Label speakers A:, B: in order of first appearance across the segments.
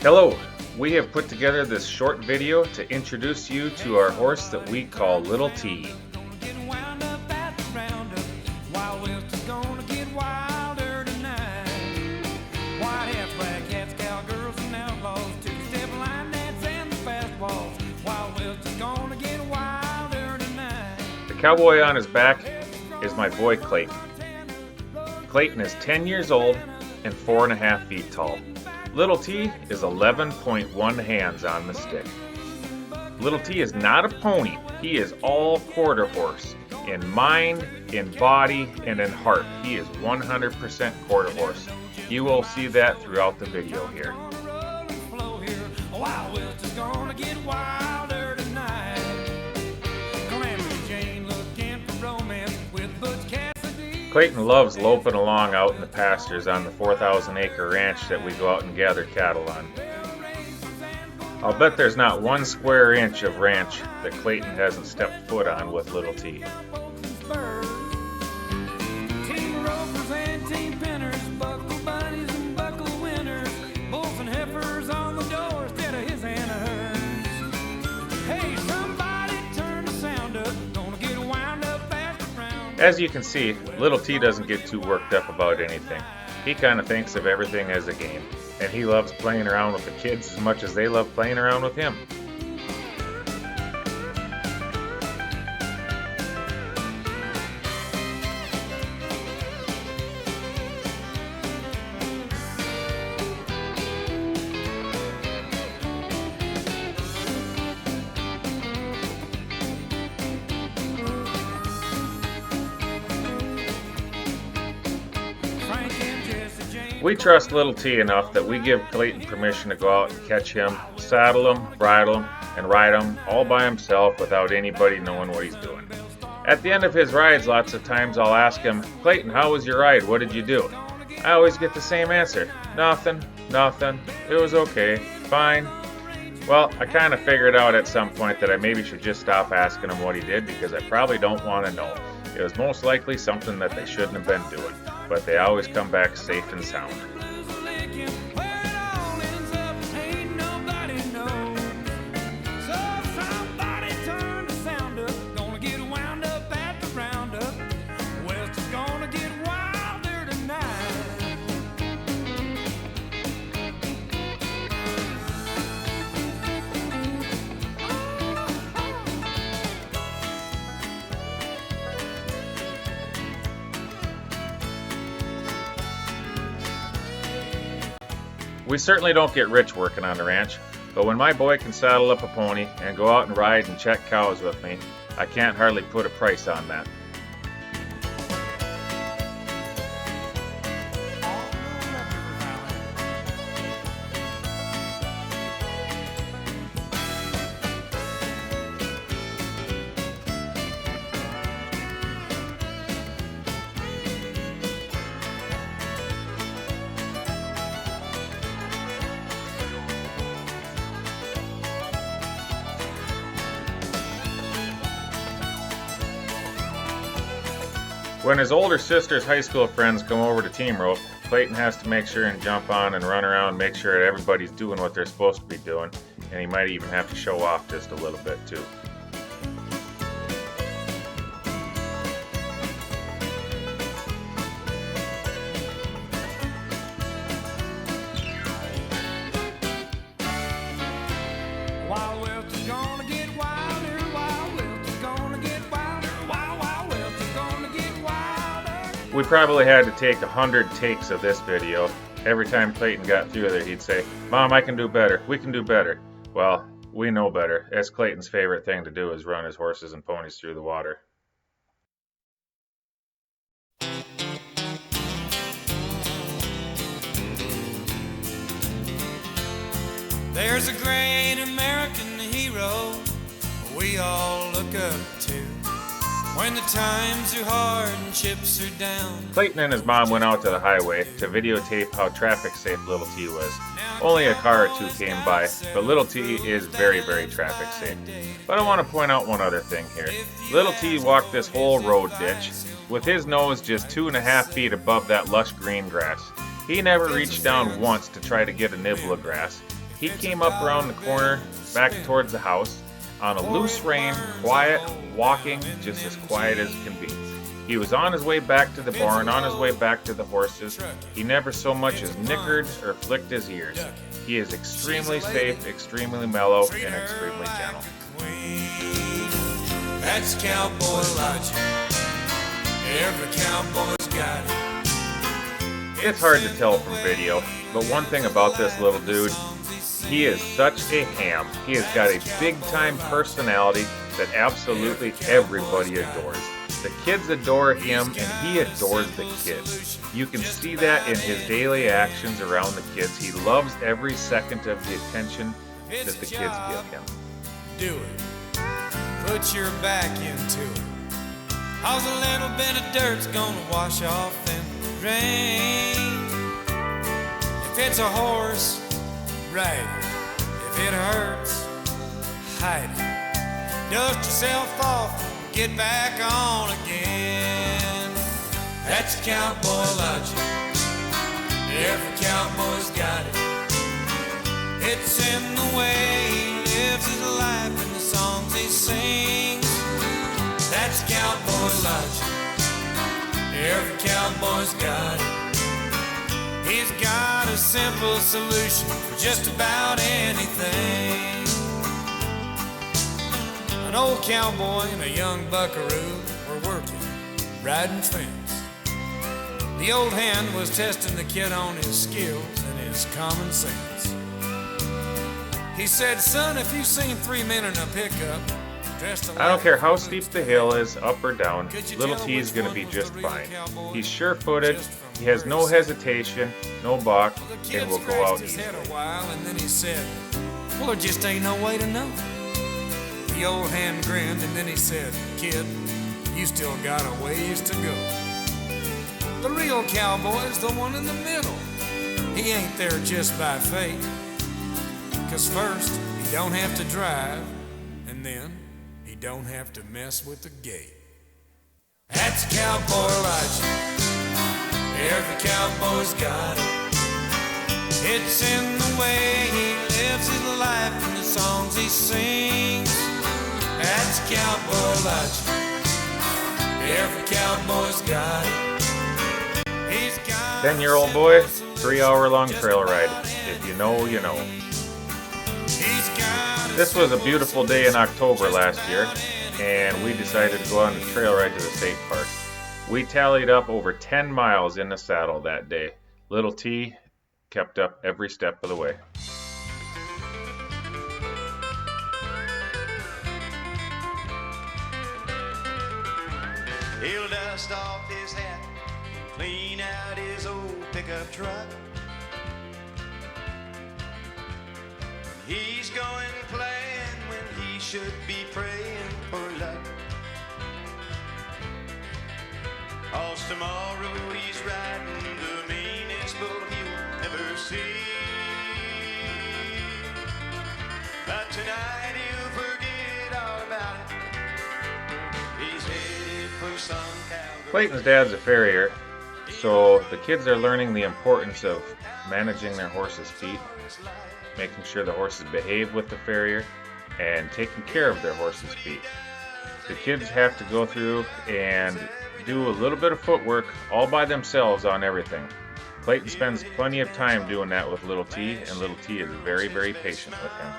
A: Hello, we have put together this short video to introduce you to our horse that we call Little T. The cowboy on his back is my boy Clayton. Clayton is 10 years old and 4.5 feet tall. Little T is 11.1 hands on the stick. Little T is not a pony. He is all quarter horse. In mind, in body, and in heart. He is 100% quarter horse. You will see that throughout the video here. Clayton loves loping along out in the pastures on the 4,000-acre ranch that we go out and gather cattle on. I'll bet there's not one square inch of ranch that Clayton hasn't stepped foot on with Little T. As you can see, Little T doesn't get too worked up about anything. He kind of thinks of everything as a game, and he loves playing around with the kids as much as they love playing around with him. We trust Little T enough that we give Clayton permission to go out and catch him, saddle him, bridle him, and ride him all by himself without anybody knowing what he's doing. At the end of his rides, lots of times I'll ask him, "Clayton, how was your ride? What did you do?" I always get the same answer. Nothing. It was okay. Fine. Well, I kind of figured out at some point that I maybe should just stop asking him what he did because I probably don't want to know. It was most likely something that they shouldn't have been doing, but they always come back safe and sound. We certainly don't get rich working on the ranch, but when my boy can saddle up a pony and go out and ride and check cows with me, I can't hardly put a price on that. When his older sister's high school friends come over to team rope, Clayton has to make sure and jump on and run around, make sure that everybody's doing what they're supposed to be doing, and he might even have to show off just a little bit too. We probably had to take 100 takes of this video. Every time Clayton got through there, he'd say, "Mom, I can do better. We can do better." Well, we know better. That's Clayton's favorite thing to do is run his horses and ponies through the water.
B: There's a great American hero we all look up to. When the times are hard and chips are down.
A: Clayton and his mom went out to the highway to videotape how traffic safe Little T was. Only a car or two came by, but Little T is very, very traffic safe. But I want to point out one other thing here. Little T walked this whole road ditch with his nose just 2.5 feet above that lush green grass. He never reached down once to try to get a nibble of grass. He came up around the corner, back towards the house, on a loose rein, quiet, walking, just as quiet as can be. He was on his way back to the barn, on his way back to the horses. He never so much as nickered or flicked his ears. He is extremely safe, extremely mellow, and extremely gentle.
B: That's cowboy logic. Every cowboy's got it.
A: It's hard to tell from video, but one thing about this little dude, he is such a ham. He has got a big-time personality that absolutely everybody adores. The kids adore him, and he adores the kids. You can see that in his daily actions around the kids. He loves every second of the attention that the kids give him.
B: Do it. Put your back into it. How's a little bit of dirt's gonna wash off in the rain? If it's a horse, ride it. If it hurts, hide it. Dust yourself off, get back on again. That's cowboy logic. Every cowboy's got it. It's in the way he lives his life and the songs he sings. That's cowboy logic. Every cowboy's got it. He's got a simple solution for just about anything. An old cowboy and a young buckaroo were working, riding fence. The old hand was testing the kid on his skills and his common sense. He said, son, if you've seen 3 men in a pickup, dressed alike,
A: I don't care how steep the hill is, up or down, little T is going to be just fine. He's sure-footed, he has no hesitation, no balk, and will go out easily.
B: And then he said, well, there just ain't no way to know. The old hand grinned, and then he said, kid, you still got a ways to go. The real cowboy's the one in the middle. He ain't there just by fate. 'Cause first, he don't have to drive, and then he don't have to mess with the gate. That's cowboy logic. Every cowboy's got it. It's in the way he lives his life and the songs he sings. That's cowboy logic. Every cowboy's got it. He's got
A: 10-year-old boy, 3-hour-long trail ride. If you know, you know. This was a beautiful day in October last year, and we decided to go on a trail ride to the state park. We tallied up over 10 miles in the saddle that day. Little T kept up every step of the way.
C: He'll dust off his hat, clean out his old pickup truck. He's going playing when he should be praying for luck. 'Cause tomorrow he's riding the meanest bull he'll ever see. But tonight he'll forget all about it. He's headed for some cowgirl.
A: Clayton's dad's a farrier, so the kids are learning the importance of managing their horses' feet, making sure the horses behave with the farrier, and taking care of their horses' feet. The kids have to go through and do a little bit of footwork all by themselves on everything. Clayton spends plenty of time doing that with Little T, and Little T is very, very patient with him.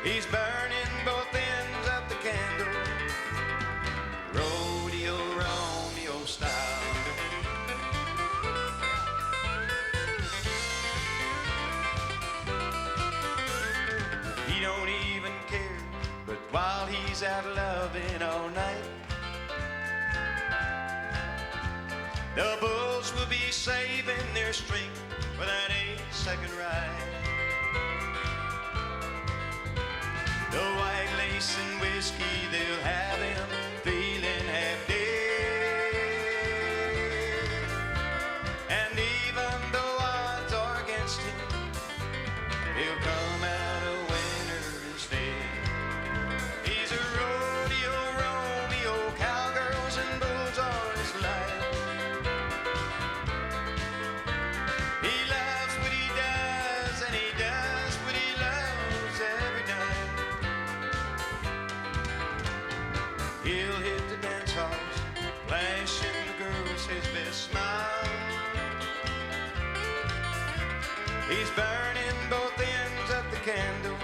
C: He's burning both ends of the candle, rodeo Romeo style. He don't even care, but while he's out loving all night, the bulls will be saving their strength for that 8-second ride. The white lace and whiskey, they'll have him feeling half dead. And even though odds are against him, he'll come out a winner instead. He's a rodeo Romeo, cowgirls and bulls are his life. He laughs with He's burning both ends of the candle.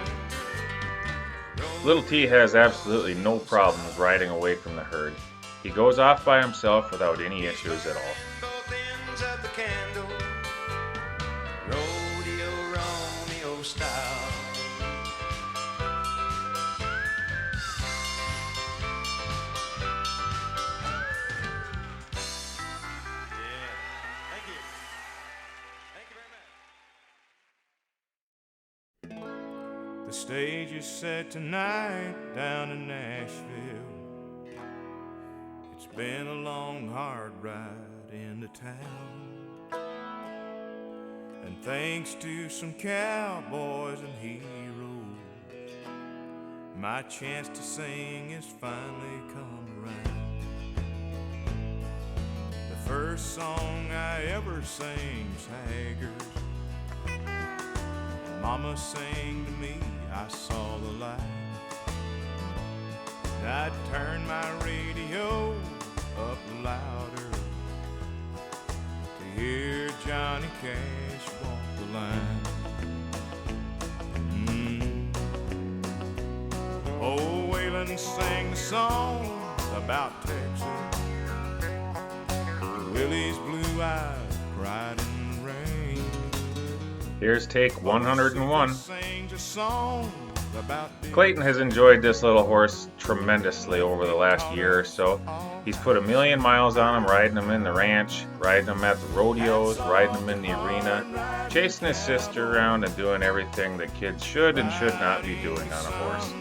A: Little T has absolutely no problems riding away from the herd. He goes off by himself without any issues at all.
C: Both ends of the candle. Rodeo Romeo style. Yeah. Thank you. Thank you very much.
D: The stage is set tonight down in Nashville. It's been a long, hard ride into town. And thanks to some cowboys and heroes, my chance to sing has finally come around. The first song I ever sing's Haggard. Mama sang to me, I saw the light. And I turned my radio up louder to hear Johnny Cash walk the line. Oh, Waylon sang the song about Texas. Willie's blue eyes cried in the rain.
A: Here's take 101.
D: Sings a song about
A: Clayton has enjoyed this little horse tremendously over the last year or so. He's put 1,000,000 miles on him, riding him in the ranch, riding him at the rodeos, riding him in the arena, chasing his sister around and doing everything that kids should and should not be doing on a horse.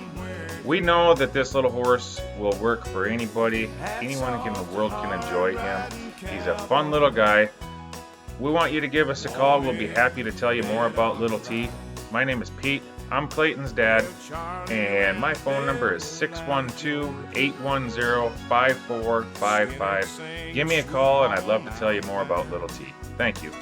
A: We know that this little horse will work for anybody. Anyone in the world can enjoy him. He's a fun little guy. We want you to give us a call. We'll be happy to tell you more about Little T. My name is Pete. I'm Clayton's dad, and my phone number is 612-810-5455. Give me a call, and I'd love to tell you more about Little T. Thank you.